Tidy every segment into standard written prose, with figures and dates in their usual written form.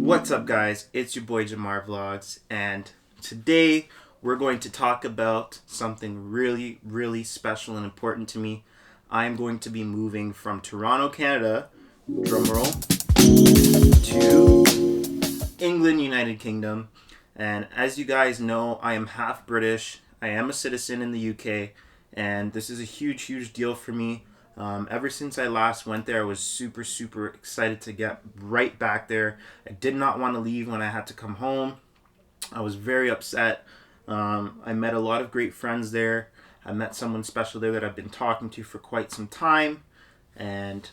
What's up, guys? It's your boy JamarVlogs, and today we're going to talk about something really, really special and important to me. I am going to be moving from Toronto, Canada, drumroll, to England, United Kingdom. And as you guys know, I am half British. I am a citizen in the UK, and this is a huge, huge deal for me. Ever since I last went there, I was super, super excited to get right back there. I did not want to leave when I had to come home. I was very upset. I met a lot of great friends there. I met someone special there that I've been talking to for quite some time, and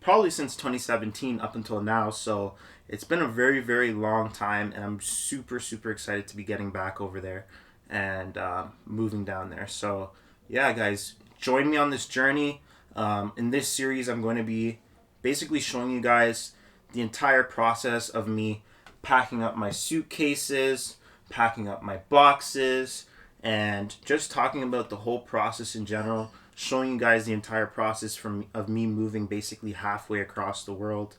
probably since 2017 up until now. So it's been a very, very long time, and I'm super, super excited to be getting back over there and moving down there. So yeah, guys, join me on this journey. In this series, I'm going to be basically showing you guys the entire process of me packing up my suitcases, packing up my boxes, and just talking about the whole process in general, showing you guys the entire process of me moving basically halfway across the world.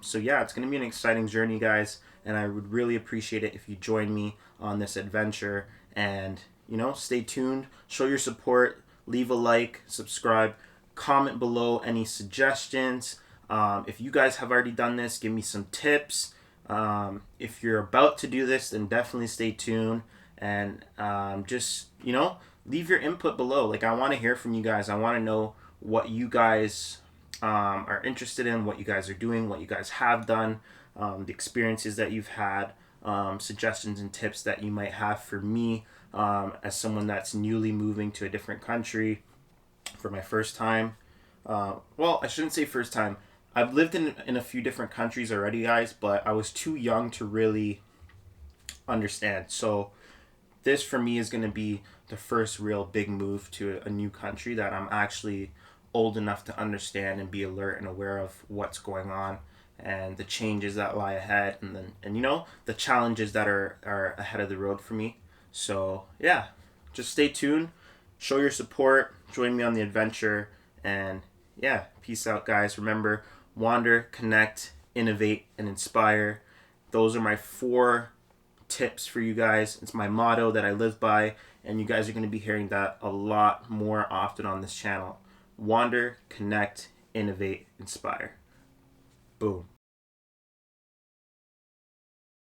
So yeah, it's going to be an exciting journey, guys, and I would really appreciate it if you join me on this adventure. And stay tuned, show your support, leave a like, subscribe, comment below any suggestions. If you guys have already done this, give me some tips. If you're about to do this, then definitely stay tuned and just leave your input below. Like, I want to hear from you guys. I want to know what you guys are interested in, what you guys are doing, what you guys have done, the experiences that you've had, suggestions and tips that you might have for me as someone that's newly moving to a different country for my first time. Well, I shouldn't say first time. I've lived in a few different countries already, guys, but I was too young to really understand. So this for me is going to be the first real big move to a new country that I'm actually old enough to understand and be alert and aware of what's going on and the changes that lie ahead, and then the challenges that are ahead of the road for me. So yeah, just stay tuned, show your support, join me on the adventure, and yeah, peace out, guys. Remember, wander, connect, innovate, and inspire. Those are my 4 tips for you guys. It's my motto that I live by, and you guys are going to be hearing that a lot more often on this channel. Wander, connect, innovate, inspire. Boom.